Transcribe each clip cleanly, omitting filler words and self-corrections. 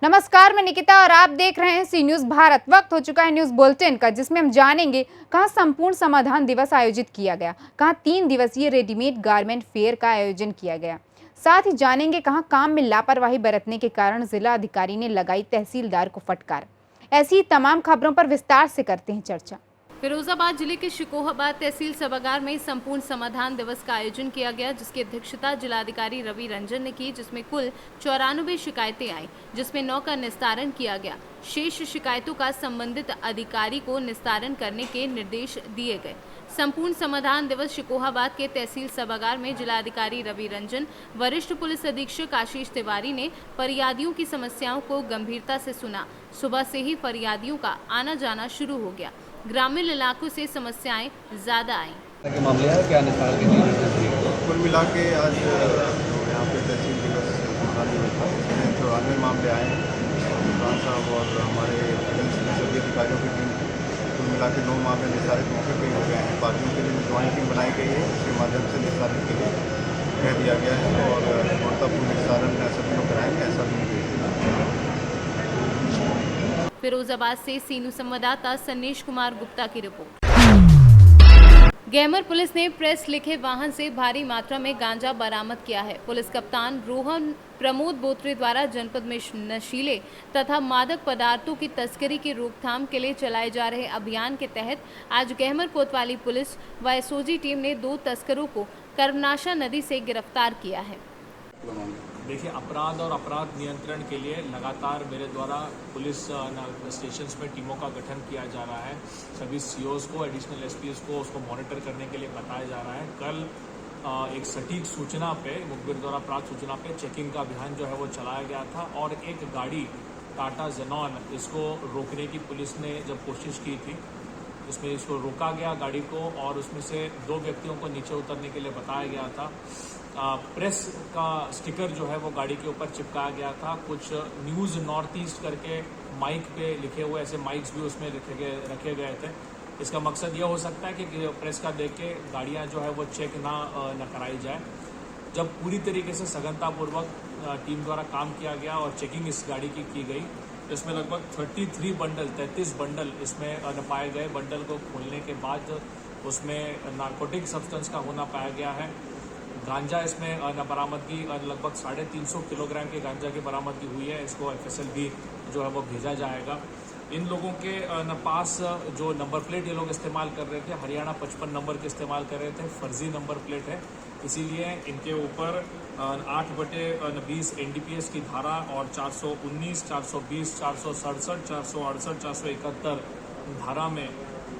नमस्कार, मैं निकिता और आप देख रहे हैं सी न्यूज भारत। वक्त हो चुका है न्यूज बुलेटिन का, जिसमें हम जानेंगे कहां संपूर्ण समाधान दिवस आयोजित किया गया, कहां 3 दिवसीय रेडीमेड गारमेंट फेयर का आयोजन किया गया। साथ ही जानेंगे कहां काम में लापरवाही बरतने के कारण जिला अधिकारी ने लगाई तहसीलदार को फटकार। ऐसी ही तमाम खबरों पर विस्तार से करते हैं चर्चा। फिरोजाबाद जिले के शिकोहाबाद तहसील सभागार में संपूर्ण समाधान दिवस का आयोजन किया गया, जिसकी अध्यक्षता जिलाधिकारी रवि रंजन ने की, जिसमें कुल 94 शिकायतें आई, जिसमें 9 का निस्तारण किया गया। शेष शिकायतों का संबंधित अधिकारी को निस्तारण करने के निर्देश दिए गए। संपूर्ण समाधान दिवस शिकोहाबाद के तहसील सभागार में जिलाधिकारी रवि रंजन, वरिष्ठ पुलिस अधीक्षक आशीष तिवारी ने फरियादियों की समस्याओं को गंभीरता से सुना। सुबह से ही फरियादियों का आना जाना शुरू हो गया। ग्रामीण इलाकों से समस्याएं ज्यादा आईं। के मामले हैं क्या निस्तारण के लिए? कुल मिला के आज यहाँ पे तहसील दिवस समाधान दिवस था, इसमें 94 मामले आए हैं। प्रधान साहब और हमारे सभी अधिकारियों की टीम, कुल मिला के 9 मामले निस्तारित मौके पर हो गए हैं। बाकियों के लिए ज्वाइंट टीम बनाई गई है, इसके माध्यम से निस्तारण के लिए कह दिया गया है और गुणवत्तापूर्ण निस्तारण सभी लोग कराएंगे, ऐसा भी निर्देश दिया। फिरोजाबाद से सीनू संवाददाता सन्नेश कुमार गुप्ता की रिपोर्ट। गैमर पुलिस ने प्रेस लिखे वाहन से भारी मात्रा में गांजा बरामद किया है। पुलिस कप्तान रोहन प्रमोद बोत्रे द्वारा जनपद में नशीले तथा मादक पदार्थों की तस्करी की रोकथाम के लिए चलाए जा रहे अभियान के तहत आज गैमर कोतवाली पुलिस व एसओजी टीम ने 2 तस्करों को कर्मनाशा नदी से गिरफ्तार किया है। देखिए, अपराध और अपराध नियंत्रण के लिए लगातार मेरे द्वारा पुलिस स्टेशंस में टीमों का गठन किया जा रहा है। सभी सीओज को, एडिशनल एसपीज को उसको मॉनिटर करने के लिए बताया जा रहा है। कल एक सटीक सूचना पे, मुखबिर द्वारा प्राप्त सूचना पे चेकिंग का अभियान जो है वो चलाया गया था और एक गाड़ी टाटा जेनॉन, इसको रोकने की पुलिस ने जब कोशिश की थी, इसमें इसको रोका गया गाड़ी को और उसमें से 2 व्यक्तियों को नीचे उतरने के लिए बताया गया था। प्रेस का स्टिकर जो है वो गाड़ी के ऊपर चिपकाया गया था। कुछ न्यूज़ नॉर्थ ईस्ट करके माइक पे लिखे हुए ऐसे माइक्स भी उसमें रखे गए थे। इसका मकसद ये हो सकता है कि प्रेस का देख के गाड़ियाँ जो है वो चेक ना कराई जाए। जब पूरी तरीके से सघनतापूर्वक टीम द्वारा काम किया गया और चेकिंग इस गाड़ी की गई, इसमें लगभग 33 बंडल इसमें पाए गए। बंडल को खोलने के बाद उसमें नारकोटिक सब्सटेंस का होना पाया गया है। गांजा इसमें बरामदगी लगभग 350 किलोग्राम के गांजा की बरामदगी हुई है। इसको FSL भी जो है वो भेजा जाएगा। इन लोगों के पास जो नंबर प्लेट ये लोग इस्तेमाल कर रहे थे, हरियाणा 55 नंबर के इस्तेमाल कर रहे थे, फर्जी नंबर प्लेट है। इसीलिए इनके ऊपर 8/20 NDPS की धारा और 419, 420, 467, 468, 471 धारा में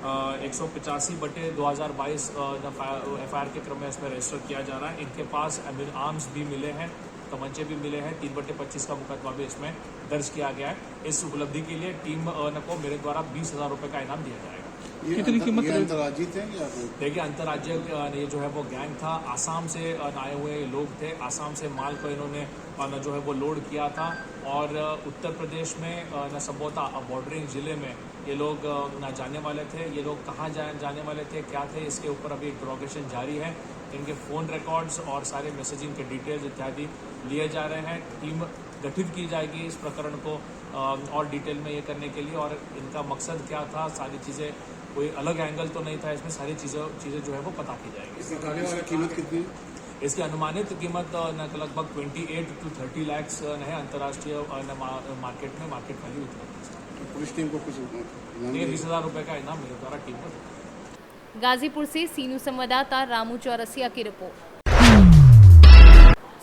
185/2022 FIR के क्रम में इसमें रजिस्टर किया जा रहा है। इनके पास आर्म्स भी मिले हैं, तमंचे भी मिले हैं। 3/25 का मुकदमा भी इसमें दर्ज किया गया है। इस उपलब्धि के लिए टीम को मेरे द्वारा 20,000 रुपये का इनाम दिया जाएगा। कितनी कीमत अंतर्राज्यीय थे या? देखिए, अंतर्राज्य ये जो है वो गैंग था। आसाम से आए हुए लोग थे। आसाम से माल को इन्होंने जो है वो लोड किया था और उत्तर प्रदेश में संभवतः बॉर्डरिंग जिले में ये लोग जाने वाले थे। ये लोग कहाँ जाने वाले थे, क्या थे, इसके ऊपर अभी इंट्रोगेशन जारी है। इनके फ़ोन रिकॉर्ड्स और सारे मैसेजिंग के डिटेल्स इत्यादि लिए जा रहे हैं। टीम गठित की जाएगी इस प्रकरण को और डिटेल में ये करने के लिए। और इनका मकसद क्या था, सारी चीज़ें, कोई अलग एंगल तो नहीं था इसमें, सारी चीज़ें जो है वो पता की जाएगी। इसकी कीमत कितनी? इसकी अनुमानित कीमत लगभग 28 to 30 लाख है अंतर्राष्ट्रीय मार्केट में। मार्केट वैल्यू इतना। पुलिस टीम को कुछ 20,000 रुपये का इनाम मेरे द्वारा टीम को। गाजीपुर से सीनू संवाददाता रामू चौरसिया की रिपोर्ट।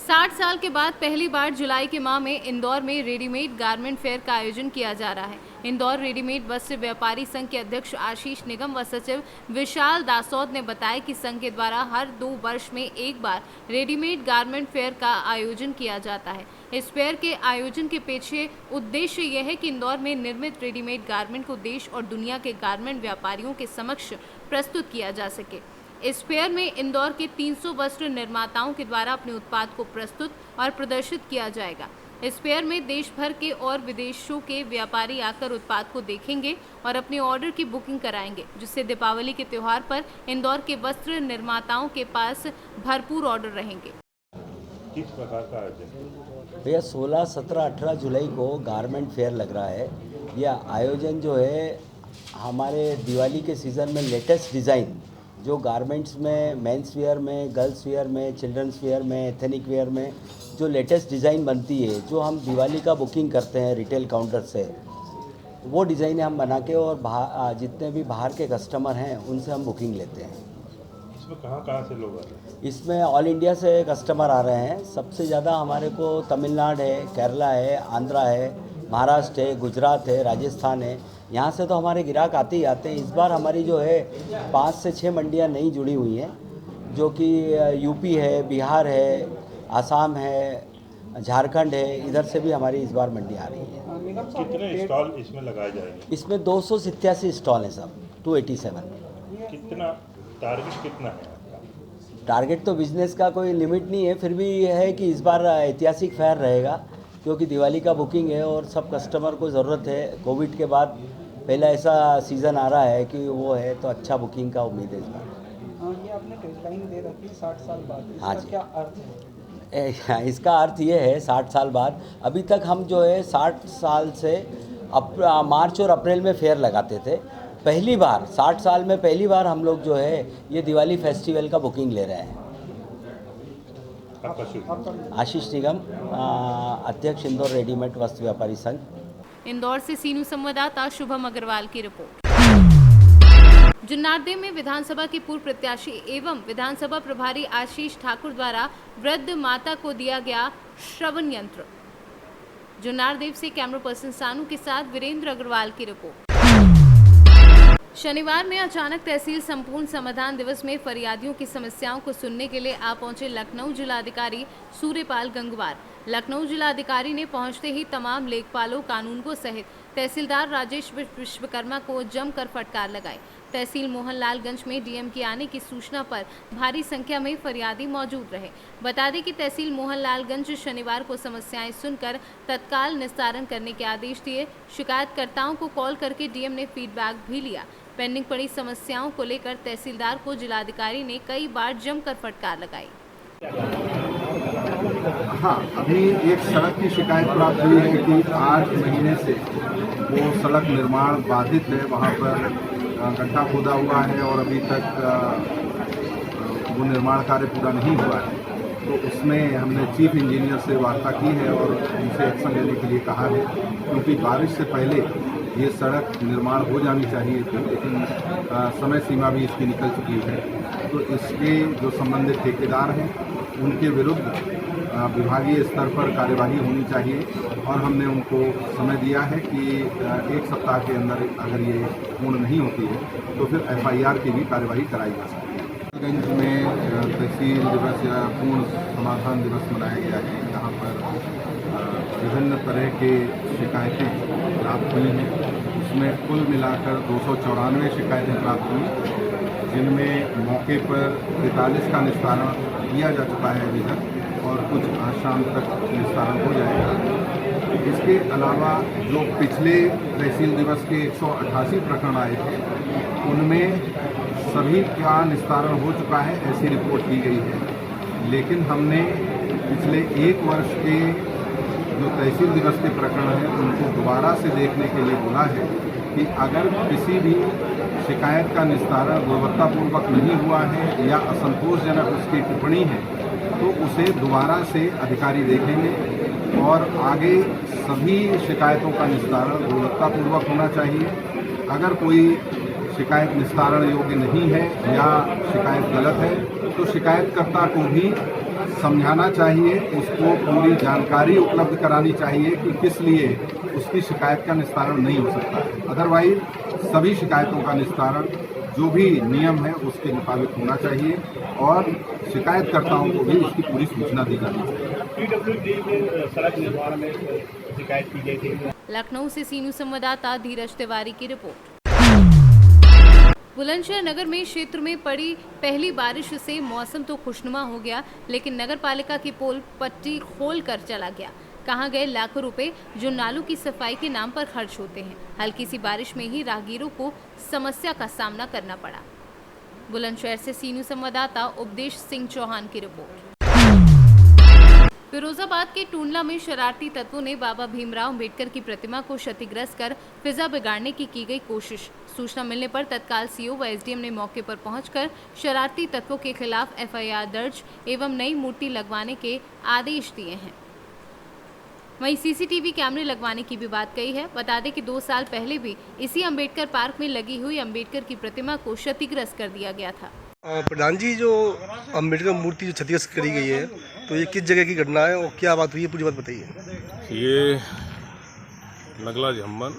60 साल के बाद पहली बार जुलाई के माह में इंदौर में रेडीमेड गारमेंट फेयर का आयोजन किया जा रहा है। इंदौर रेडीमेड वस्त्र व्यापारी संघ के अध्यक्ष आशीष निगम व सचिव विशाल दासौद ने बताया कि संघ के द्वारा हर 2 वर्ष में एक बार रेडीमेड गारमेंट फेयर का आयोजन किया जाता है। इस फेयर के आयोजन के पीछे उद्देश्य यह है कि इंदौर में निर्मित रेडीमेड गारमेंट को देश और दुनिया के गारमेंट व्यापारियों के समक्ष प्रस्तुत किया जा सके। इस फेयर में इंदौर के 300 वस्त्र निर्माताओं के द्वारा अपने उत्पाद को प्रस्तुत और प्रदर्शित किया जाएगा। इस फेयर में देश भर के और विदेशों के व्यापारी आकर उत्पाद को देखेंगे और अपने ऑर्डर की बुकिंग कराएंगे, जिससे दीपावली के त्यौहार पर इंदौर के वस्त्र निर्माताओं के पास भरपूर ऑर्डर रहेंगे। किस प्रकार का आयोजन? भैया 16, 17, 18 जुलाई को गारमेंट फेयर लग रहा है। यह आयोजन जो है हमारे दिवाली के सीज़न में लेटेस्ट डिज़ाइन जो गारमेंट्स में, मेंस वेयर में, गर्ल्स वेयर में, चिल्ड्रंस वेयर में, एथनिक वेयर में जो लेटेस्ट डिज़ाइन बनती है, जो हम दिवाली का बुकिंग करते हैं रिटेल काउंटर से, वो डिज़ाइन हम बना के और जितने भी बाहर के कस्टमर हैं उनसे हम बुकिंग लेते हैं। इसमें कहाँ से लोग आ रहे हैं? इसमें ऑल इंडिया से कस्टमर आ रहे हैं। सबसे ज़्यादा हमारे को तमिलनाडु है, केरला है, आंध्रा है, महाराष्ट्र है, गुजरात है, राजस्थान है। यहाँ से तो हमारे ग्राहक आते ही आते हैं। इस बार हमारी जो है 5 से 6 मंडियाँ नई जुड़ी हुई हैं, जो कि यूपी है, बिहार है, आसाम है, झारखंड है। इधर से भी हमारी इस बार मंडी आ रही है। कितने स्टॉल इसमें लगाए जाएंगे? इसमें 287 स्टॉल हैं सब, 287। कितना टारगेट कितना है? टारगेट तो बिजनेस का कोई लिमिट नहीं है, फिर भी यह है कि इस बार ऐतिहासिक फेयर रहेगा क्योंकि दिवाली का बुकिंग है और सब कस्टमर को ज़रूरत है। कोविड के बाद पहला ऐसा सीज़न आ रहा है कि वो है, तो अच्छा बुकिंग का उम्मीद है इस बार। ये आपने डेडलाइन दे रखी 60 साल बाद, इसका हाँ जी। क्या अर्थ है? इसका अर्थ ये है 60 साल बाद। अभी तक हम जो है 60 साल से मार्च और अप्रैल में फेयर लगाते थे। पहली बार 60 साल में पहली बार हम लोग जो है ये दिवाली फेस्टिवल का बुकिंग ले रहे हैं। आपका शुभ। आशीष निगम, अध्यक्ष इंदौर रेडीमेड वस्त्र व्यापारी संघ। इंदौर से सीनू संवाददाता शुभम अग्रवाल की रिपोर्ट। जुन्नारदेव में विधानसभा के पूर्व प्रत्याशी एवं विधानसभा प्रभारी आशीष ठाकुर द्वारा वृद्ध माता को दिया गया श्रवण यंत्र। जुन्नारदेव से कैमरा पर्सन सानू के साथ वीरेंद्र अग्रवाल की रिपोर्ट। शनिवार में अचानक तहसील संपूर्ण समाधान दिवस में फरियादियों की समस्याओं को सुनने के लिए आ पहुंचे लखनऊ जिलाधिकारी सूर्यपाल गंगवार। लखनऊ जिलाधिकारी ने पहुंचते ही तमाम लेखपालों, कानूनगो सहित तहसीलदार राजेश विश्वकर्मा को जमकर फटकार लगाई। तहसील मोहनलालगंज में डीएम के आने की सूचना पर भारी संख्या में फरियादी मौजूद रहे। बता दें कि तहसील मोहनलालगंज शनिवार को समस्याएं सुनकर तत्काल निस्तारण करने के आदेश दिए। शिकायतकर्ताओं को कॉल करके डीएम ने फीडबैक भी लिया। पेंडिंग पड़ी समस्याओं को लेकर तहसीलदार को जिलाधिकारी ने कई बार जमकर फटकार लगाई। हाँ, अभी एक सड़क की शिकायत प्राप्त हुई है कि 8 महीने से वो सड़क निर्माण बाधित है। वहाँ पर गड्ढा खोदा हुआ है और अभी तक वो निर्माण कार्य पूरा नहीं हुआ है। तो उसमें हमने चीफ इंजीनियर से वार्ता की है और उनसे एक्शन लेने के लिए कहा है, क्योंकि बारिश से पहले ये सड़क निर्माण हो जानी चाहिए थी, लेकिन समय सीमा भी इसकी निकल चुकी है। तो इसके जो संबंधित ठेकेदार हैं उनके विरुद्ध विभागीय स्तर पर कार्यवाही होनी चाहिए और हमने उनको समय दिया है कि 1 सप्ताह के अंदर अगर ये पूर्ण नहीं होती है तो फिर FIR की भी कार्यवाही कराई जा सकती है। गंज में तहसील दिवस या पूर्ण समाधान दिवस मनाया गया है। यहाँ पर विभिन्न तरह के शिकायतें प्राप्त हुई हैं। उसमें कुल मिलाकर 294 शिकायतें प्राप्त हुई, जिनमें मौके पर 43 का निस्तारण किया जा चुका है अभी तक और कुछ आज शाम तक निस्तारण हो जाएगा। इसके अलावा जो पिछले तहसील दिवस के 188 प्रकरण आए थे, उनमें सभी का निस्तारण हो चुका है, ऐसी रिपोर्ट की गई है। लेकिन हमने पिछले 1 वर्ष के जो तहसील दिवस के प्रकरण हैं उनको दोबारा से देखने के लिए बोला है कि अगर किसी भी शिकायत का निस्तारण गुणवत्तापूर्वक नहीं हुआ है या असंतोषजनक उसकी टिप्पणी है तो उसे दोबारा से अधिकारी देखेंगे और आगे सभी शिकायतों का निस्तारण गुणवत्तापूर्वक होना चाहिए। अगर कोई शिकायत निस्तारण योग्य नहीं है या शिकायत गलत है तो शिकायतकर्ता को भी समझाना चाहिए, उसको पूरी जानकारी उपलब्ध करानी चाहिए कि किस लिए उसकी शिकायत का निस्तारण नहीं हो सकता है। अदरवाइज सभी शिकायतों का निस्तारण जो भी नियम है उसके मुताबिक होना चाहिए और शिकायतकर्ताओं को भी इसकी पूरी सूचना दी जानी चाहिए। सड़क निर्माण में शिकायत की गई थी। लखनऊ से सीनू संवाददाता धीरज तिवारी की रिपोर्ट। बुलंदशहर नगर में क्षेत्र में पड़ी पहली बारिश से मौसम तो खुशनुमा हो गया, लेकिन नगर पालिका की पोल पट्टी खोल कर चला गया। कहाँ गए लाखों रुपए जो नालों की सफाई के नाम पर खर्च होते हैं। हल्की सी बारिश में ही राहगीरों को समस्या का सामना करना पड़ा। बुलंदशहर से सीनू संवाददाता उपदेश सिंह चौहान की रिपोर्ट। फिरोजाबाद के टूंडला में शरारती तत्वों ने बाबा भीमराव अंबेडकर की प्रतिमा को क्षतिग्रस्त कर फिजा बिगाड़ने की गई कोशिश। सूचना मिलने पर तत्काल सीओ व एसडीएम ने मौके पर पहुंचकर शरारती तत्वों के खिलाफ एफआईआर दर्ज एवं नई मूर्ति लगवाने के आदेश दिए हैं। वहीं सीसीटीवी कैमरे लगवाने की भी बात कही है। बता दें कि 2 साल पहले भी इसी अंबेडकर पार्क में लगी हुई अंबेडकर की प्रतिमा को क्षतिग्रस्त कर दिया गया था। प्रधान जी, जो अम्बेडकर मूर्ति जो क्षतिग्रस्त करी गई है, तो ये किस जगह की घटना है और क्या बात हुई है, पूरी बात बताइए। ये नगला झम्मन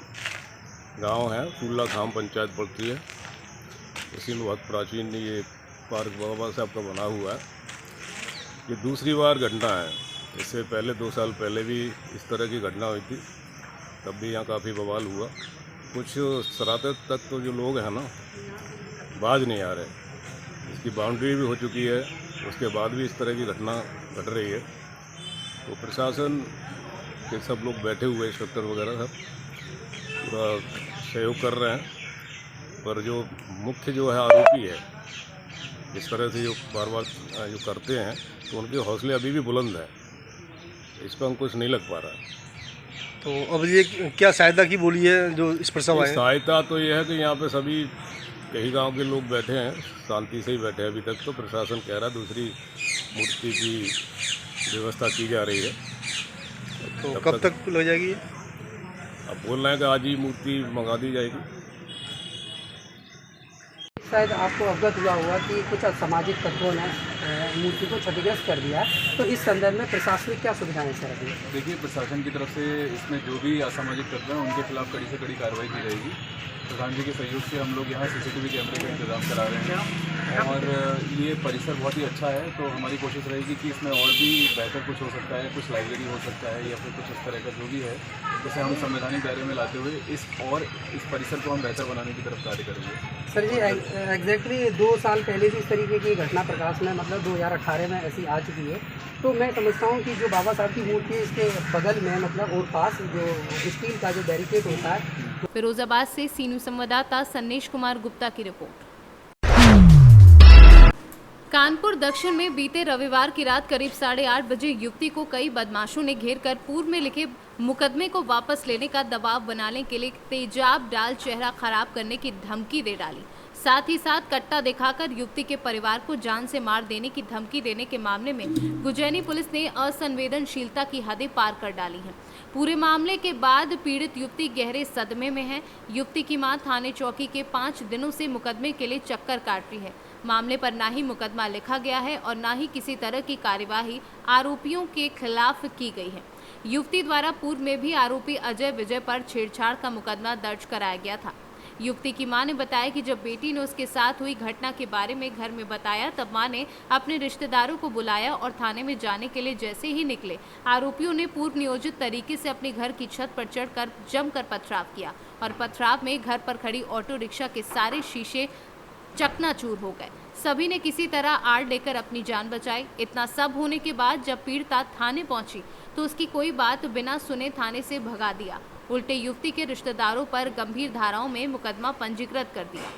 गांव है, टूला खाम पंचायत पड़ती है। इसी में बहुत प्राचीन ये पार्क बाबा साहब का बना हुआ है। ये दूसरी बार घटना है। इससे पहले 2 साल पहले भी इस तरह की घटना हुई थी, तब भी यहाँ काफ़ी बवाल हुआ। कुछ शरारत तत्व जो लोग हैं ना, बाज नहीं आ रहे। इसकी बाउंड्री भी हो चुकी है, उसके बाद भी इस तरह की घटना घट रही है। तो प्रशासन के सब लोग बैठे हुए, इंस्पेक्टर वगैरह सब पूरा सहयोग कर रहे हैं। पर जो मुख्य जो है आरोपी है, इस तरह से जो बार बार जो करते हैं, तो उनके हौसले अभी भी बुलंद हैं। इस पर अंकुश नहीं लग पा रहा है। तो अब ये क्या सहायता की बोली है जो इस पर सब आए? सहायता तो ये है कि यहाँ पे सभी कई गांव के लोग बैठे हैं, शांति से ही बैठे हैं अभी तक। तो प्रशासन कह रहा है दूसरी मूर्ति की व्यवस्था की जा रही है। तो कब तक लग जाएगी? अब बोल रहे हैं कि आज ही मूर्ति मंगा दी जाएगी। शायद आपको अवगत हुआ होगा कि कुछ असामाजिक तत्वों ने मूर्ति को क्षतिग्रस्त कर दिया, तो इस संदर्भ में प्रशासनिक क्या सुविधाएं सर अभी? देखिए, प्रशासन की तरफ से इसमें जो भी असामाजिक तत्व हैं उनके खिलाफ कड़ी से कड़ी कार्रवाई की जाएगी। प्रधान जी के सहयोग से हम लोग यहाँ सीसीटीवी कैमरे का इंतजाम करा रहे हैं और ये परिसर बहुत ही अच्छा है। तो हमारी कोशिश रहेगी कि इसमें और भी बेहतर कुछ हो सकता है, कुछ लाइब्रेरी हो सकता है या फिर कुछ इस तरह का जो भी है, जैसे हम संवैधानिक दायरे में लाते हुए इस परिसर को हम बेहतर बनाने की तरफ कार्य करेंगे। सर जी, एग्जैक्टली 2 साल पहले भी इस तरीके की घटना प्रकाश में, मतलब 2018 में ऐसी आ चुकी है। तो मैं समझता हूँ कि जो बाबा साहब की मूर्ति है, इसके बगल में मतलब और पास जो स्टील का जो बैरिकेड होता है। फिरोजाबाद से सी न्यूज़ संवाददाता सन्नेश कुमार गुप्ता की रिपोर्ट। कानपुर दक्षिण में बीते रविवार की रात करीब 8:30 बजे युवती को कई बदमाशों ने घेरकर पूर्व में लिखे मुकदमे को वापस लेने का दबाव बनाने के लिए तेजाब डाल चेहरा खराब करने की धमकी दे डाली। साथ ही साथ कट्टा दिखाकर युवती के परिवार को जान से मार देने की धमकी देने के मामले में गुजैनी पुलिस ने असंवेदनशीलता की हदें पार कर डाली हैं। पूरे मामले के बाद पीड़ित युवती गहरे सदमे में है। युवती की मां थाने चौकी के 5 दिनों से मुकदमे के लिए चक्कर काट रही है। मामले पर ना ही मुकदमा लिखा गया है और ना ही किसी तरह की कार्यवाही आरोपियों के खिलाफ की गई है। युवती द्वारा पूर्व में भी आरोपी अजय विजय पर छेड़छाड़ का मुकदमा दर्ज कराया गया था। युवती की मां ने बताया कि जब बेटी ने उसके साथ हुई घटना के बारे में घर में बताया, तब मां ने अपने रिश्तेदारों को बुलाया और थाने में जाने के लिए जैसे ही निकले, आरोपियों ने पूर्व नियोजित तरीके से अपने घर की छत पर चढ़कर जमकर पथराव किया और पथराव में घर पर खड़ी ऑटो रिक्शा के सारे शीशे चकनाचूर हो गए। सभी ने किसी तरह आड़ लेकर अपनी जान बचाई। इतना सब होने के बाद जब पीड़िता थाने पहुंची तो उसकी कोई बात बिना सुने थाने से भगा दिया। उल्टे युवती के रिश्तेदारों पर गंभीर धाराओं में मुकदमा पंजीकृत कर दिया।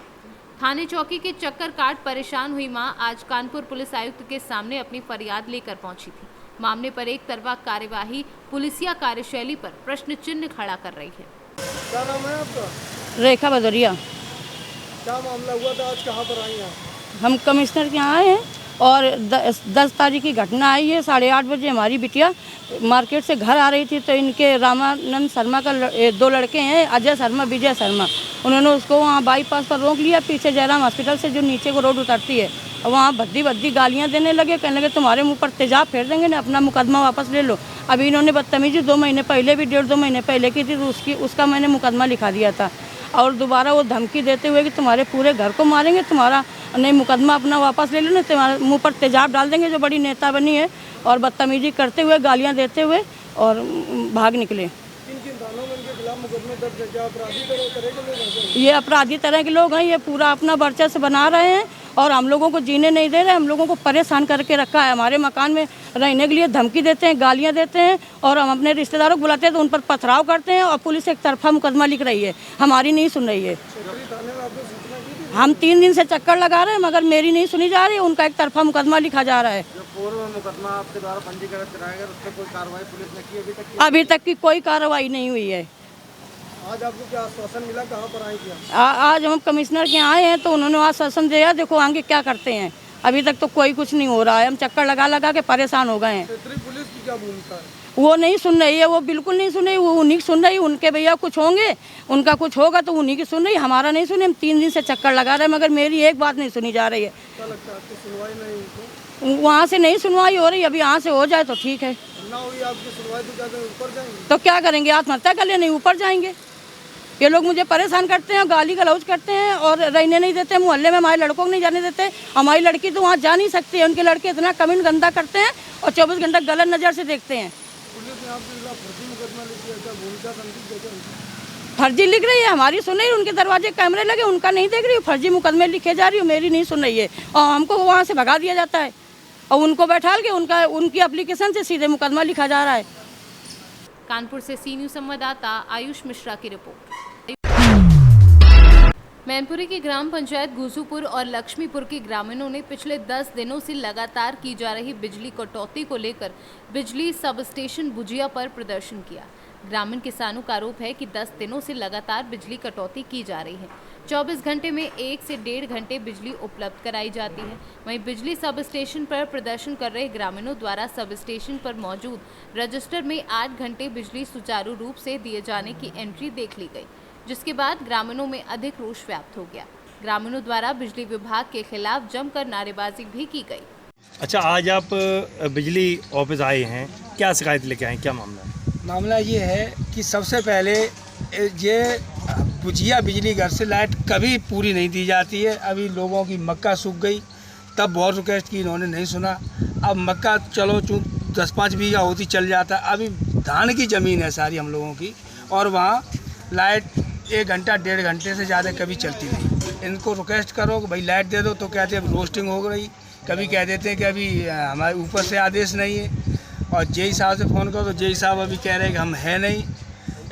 थाने चौकी के चक्कर काट परेशान हुई मां आज कानपुर पुलिस आयुक्त के सामने अपनी फरियाद लेकर पहुंची थी। मामले पर एक तरफा कार्यवाही पुलिसिया कार्यशैली पर प्रश्न चिन्ह खड़ा कर रही है। क्या नाम है आपका? रेखा भदौरिया। क्या मामला हुआ था, आज कहाँ पर आई हैं? हम कमिश्नर के यहाँ आए हैं और 10 तारीख की घटना आई है। 8:30 बजे हमारी बिटिया मार्केट से घर आ रही थी, तो इनके रामानंद शर्मा का 2 लड़के हैं, अजय शर्मा विजय शर्मा। उन्होंने उसको वहाँ बाईपास पर रोक लिया, पीछे जयराम हॉस्पिटल से जो नीचे को रोड उतरती है, वहाँ भद्दी गालियाँ देने लगे। कहने लगे तुम्हारे मुँह पर तेजाब फेर देंगे ना, अपना मुकदमा वापस ले लो। अभी इन्होंने बदतमीजी 2 महीने पहले भी 1.5-2 महीने पहले की थी, तो उसका मैंने मुकदमा लिखा दिया था। और दोबारा वो धमकी देते हुए कि तुम्हारे पूरे घर को मारेंगे, तुम्हारा नहीं मुकदमा अपना वापस ले लो ना, तुम्हारे मुंह पर तेजाब डाल देंगे। जो बड़ी नेता बनी है, और बदतमीजी करते हुए गालियां देते हुए और भाग निकले। किन थानों में इनके खिलाफ मुकदमे दर्ज है? अपराधी तरह के लोग हैं? ये अपराधी तरह के लोग हैं। ये पूरा अपना वर्चस्व बना रहे हैं और हम लोगों को जीने नहीं दे रहे। हम लोगों को परेशान करके रखा है। हमारे मकान में रहने के लिए धमकी देते हैं, गालियां देते हैं, और हम अपने रिश्तेदारों को बुलाते हैं तो उन पर पथराव करते हैं। और पुलिस एक तरफा मुकदमा लिख रही है, हमारी नहीं सुन रही है। थाने में आपने सूचना की थी? हम 3 दिन से चक्कर लगा रहे हैं मगर मेरी नहीं सुनी जा रही, उनका एक तरफा मुकदमा लिखा जा रहा है। जो पूर्व मुकदमा आपके द्वारा पंजीकृत कराया गया, उस पर कोई कार्रवाई पुलिस ने की अभी तक? अभी तक की कोई कार्रवाई नहीं हुई है। आज आपको क्या आश्वासन मिला, कहाँ पर आए थे? आज हम कमिश्नर के आए हैं तो उन्होंने आश्वासन दिया, देखो आगे क्या करते हैं। अभी तक तो कोई कुछ नहीं हो रहा है, हम चक्कर लगा लगा के परेशान हो गए हैं। पुलिस की क्या भूमिका है? वो नहीं सुन रही है, वो बिल्कुल नहीं सुन रही, वो उन्हीं की सुन रही। उनके भैया कुछ होंगे, उनका कुछ होगा तो उन्हीं की सुन रही, हमारा नहीं सुने। हम 3 दिन से चक्कर लगा रहे हैं मगर मेरी एक बात नहीं सुनी जा रही है। क्या लगता है आपकी सुनवाई नहीं हुई? वहाँ से नहीं सुनवाई हो रही, अभी यहाँ से हो जाए तो ठीक है। ना हुई आपकी सुनवाई तो क्या करें, ऊपर जाएंगे? तो क्या करेंगे, आत्महत्या कर ले, नहीं ऊपर जाएंगे। ये लोग मुझे परेशान करते हैं, गाली गलौज करते हैं और रहने नहीं देते। मोहल्ले में हमारे लड़कों को नहीं जाने देते। हमारी लड़की तो वहाँ जा नहीं सकती है, उनके लड़के इतना कमेंट गंदा करते हैं और 24 घंटा गलत नज़र से देखते हैं। पुलिस ने आपके खिलाफ फर्जी मुकदमा लिख दिया, क्या भूमिका संदिग्ध है? फर्जी लिख रही है, हमारी सुन रही है। उनके दरवाजे कैमरे लगे, उनका नहीं देख रही हूँ, फर्जी मुकदमे लिखे जा रही हूँ, मेरी नहीं सुन रही है और हमको वहाँ से भगा दिया जाता है और उनको बैठाल के उनकी एप्लीकेशन से सीधे मुकदमा लिखा जा रहा है। कानपुर से सी न्यूज़ संवाददाता आयुष मिश्रा की रिपोर्ट। मैनपुरी की ग्राम पंचायत घुसूपुर और लक्ष्मीपुर के ग्रामीणों ने पिछले 10 दिनों से लगातार की जा रही बिजली कटौती को लेकर बिजली सब स्टेशन बुजिया पर प्रदर्शन किया। ग्रामीण किसानों का आरोप है कि 10 दिनों से लगातार बिजली कटौती की जा रही है। 24 घंटे में 1 से 1.5 घंटे बिजली उपलब्ध कराई जाती है। वहीं बिजली सब स्टेशन पर प्रदर्शन कर रहे ग्रामीणों द्वारा सब स्टेशन पर मौजूद रजिस्टर में 8 घंटे बिजली सुचारू रूप से दिए जाने की एंट्री देख ली गई, जिसके बाद ग्रामीणों में अधिक रोष व्याप्त हो गया। ग्रामीणों द्वारा बिजली विभाग के खिलाफ जमकर नारेबाजी भी की गई। अच्छा, आज आप बिजली ऑफिस आए हैं, क्या शिकायत लेके आए, क्या मामला है? मामला ये है कि सबसे पहले ये बुझिया बिजली घर से लाइट कभी पूरी नहीं दी जाती है। अभी लोगों की मक्का सूख गई, तब बहुत रिक्वेस्ट की, इन्होंने नहीं सुना। अब मक्का चलो चूँ 10-5 बीघा होती चल जाता, अभी धान की ज़मीन है सारी हम लोगों की और वहाँ लाइट 1 घंटा 1.5 घंटे से ज़्यादा कभी चलती नहीं। इनको रिक्वेस्ट करो कि भाई लाइट दे दो तो कहते हैं रोस्टिंग हो गई, कभी कह देते हैं कि अभी हमारे ऊपर से आदेश नहीं है। और जेई साहब से फ़ोन करो तो जेई साहब अभी कह रहे हैं कि हम हैं नहीं।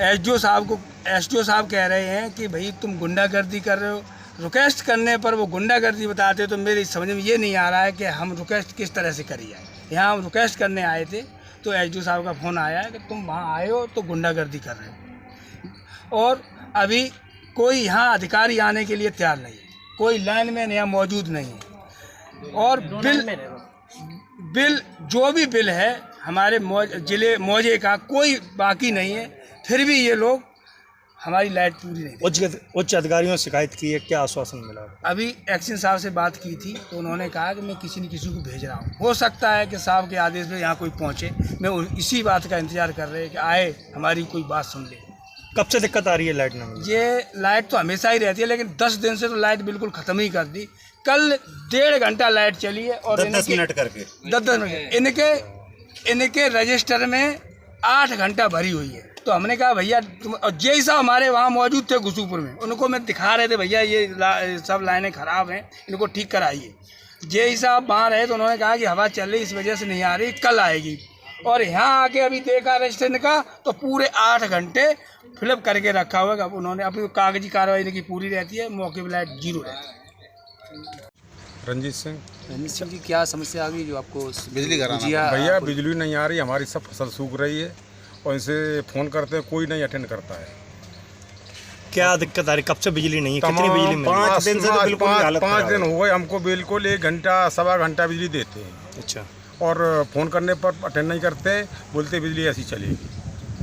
एसडीओ साहब कह रहे हैं कि भाई तुम गुंडागर्दी कर रहे हो। रिक्वेस्ट करने पर वो गुंडागर्दी बताते हो, तो मेरी समझ में ये नहीं आ रहा है कि हम रिक्वेस्ट किस तरह से करी जाए। यहाँ हम रिक्वेस्ट करने आए थे तो एसडीओ साहब का फ़ोन आया है कि तुम वहाँ आए हो तो गुंडागर्दी कर रहे हो। और अभी कोई यहाँ अधिकारी आने के लिए तैयार नहीं है, कोई लाइन में यहाँ मौजूद नहीं है। और बिल जो भी बिल है हमारे जिले मौजे का कोई बाकी नहीं है, फिर भी ये लोग हमारी लाइट पूरी नहीं। उच्च अधिकारियों से शिकायत की है, क्या आश्वासन मिला? अभी एक्शन साहब से बात की थी तो उन्होंने कहा कि मैं किसी न किसी को भेज रहा हूँ। हो सकता है कि साहब के आदेश पे यहाँ कोई पहुँचे। मैं इसी बात का इंतज़ार कर रहे हैं कि आए, हमारी कोई बात सुन ले। कब से दिक्कत आ रही है लाइट में? ये लाइट तो हमेशा ही रहती है, लेकिन 10 दिन से तो लाइट बिल्कुल ख़त्म ही कर दी। कल 1.5 घंटा लाइट चली है और 10 मिनट करके 10 मिनट इनके रजिस्टर में 8 घंटा भरी हुई है। तो हमने कहा भैया और जेई साहब हमारे वहाँ मौजूद थे घुसूपुर में, उनको मैं दिखा रहे थे भैया ये सब लाइनें ख़राब हैं, इनको ठीक कराइए। जेई साहब वहाँ रहे तो उन्होंने कहा कि हवा चल रही इस वजह से नहीं आ रही, कल आएगी। और यहाँ आके अभी देखा रजिस्टर का तो पूरे 8 घंटे फिलअप करके रखा हुआ है। अब उन्होंने अपनी कागजी कार्रवाई इनकी पूरी रहती है, मौके पर लाइट 0 रहती है। रंजीत सिंह जी, क्या समस्या आ गई जो आपको बिजली कराना? भैया बिजली नहीं आ रही, हमारी सब फसल सूख रही है और इनसे फ़ोन करते हैं कोई नहीं अटेंड करता है। क्या दिक्कत आ रही, कब से बिजली नहीं है? कितनी बिजली मिल रही है? 5 दिन से तो बिल्कुल 5 दिन हो गए हमको, बिल्कुल 1 घंटा 1.25 घंटा बिजली देते हैं। अच्छा, और फ़ोन करने पर अटेंड नहीं करते, बोलते बिजली ऐसी चलेगी।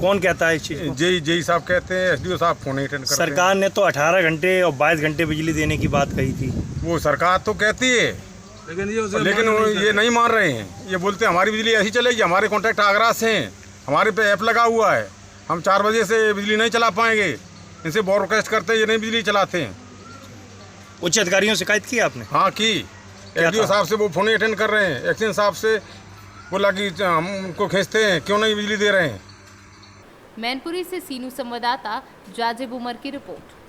कौन कहता है इस चीज़ को? जेई साहब कहते हैं, एसडीओ साहब फ़ोन नहीं अटेंड करते। सरकार ने तो 18 घंटे और 22 घंटे बिजली देने की बात कही थी। वो सरकार तो कहती है लेकिन ये नहीं मान रहे हैं। ये बोलते हैं हमारी बिजली ऐसी चलेगी, हमारे कॉन्ट्रैक्ट आगरा से हैं, हमारे पे ऐप लगा हुआ है, हम 4 बजे से बिजली नहीं चला पाएंगे। इनसे बहुत रिक्वेस्ट करते हैं, ये नहीं बिजली चलाते हैं। उच्च अधिकारियों से शिकायत की आपने? हाँ की, एसडीओ साहब से वो फ़ोन नहीं अटेंड कर रहे हैं। एक्शन साहब से बोला कि हम उनको खींचते हैं, क्यों नहीं बिजली दे रहे हैं। मैनपुरी से सीनू संवाददाता जाजिब उमर की रिपोर्ट।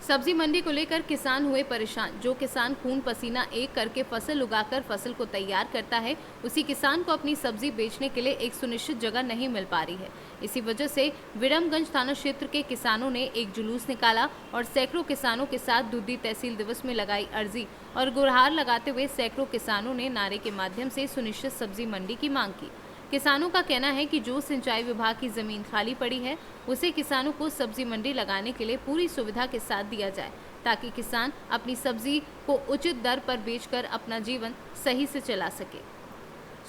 सब्जी मंडी को लेकर किसान हुए परेशान। जो किसान खून पसीना एक करके फसल उगाकर फसल को तैयार करता है, उसी किसान को अपनी सब्जी बेचने के लिए एक सुनिश्चित जगह नहीं मिल पा रही है। इसी वजह से विरमगंज थाना क्षेत्र के किसानों ने एक जुलूस निकाला और सैकड़ों किसानों के साथ दूधी तहसील दिवस में लगाई अर्जी और गुहार लगाते हुए सैकड़ों किसानों ने नारे के माध्यम से सुनिश्चित सब्जी मंडी की मांग की। किसानों का कहना है कि जो सिंचाई विभाग की जमीन खाली पड़ी है, उसे किसानों को सब्जी मंडी लगाने के लिए पूरी सुविधा के साथ दिया जाए, ताकि किसान अपनी सब्जी को उचित दर पर बेचकर अपना जीवन सही से चला सके।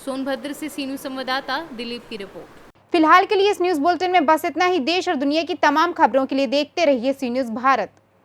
सोनभद्र से सी न्यूज़ संवाददाता दिलीप की रिपोर्ट। फिलहाल के लिए इस न्यूज़ बुलेटिन में बस इतना ही। देश और दुनिया की तमाम खबरों के लिए देखते रहिए सी न्यूज़ भारत।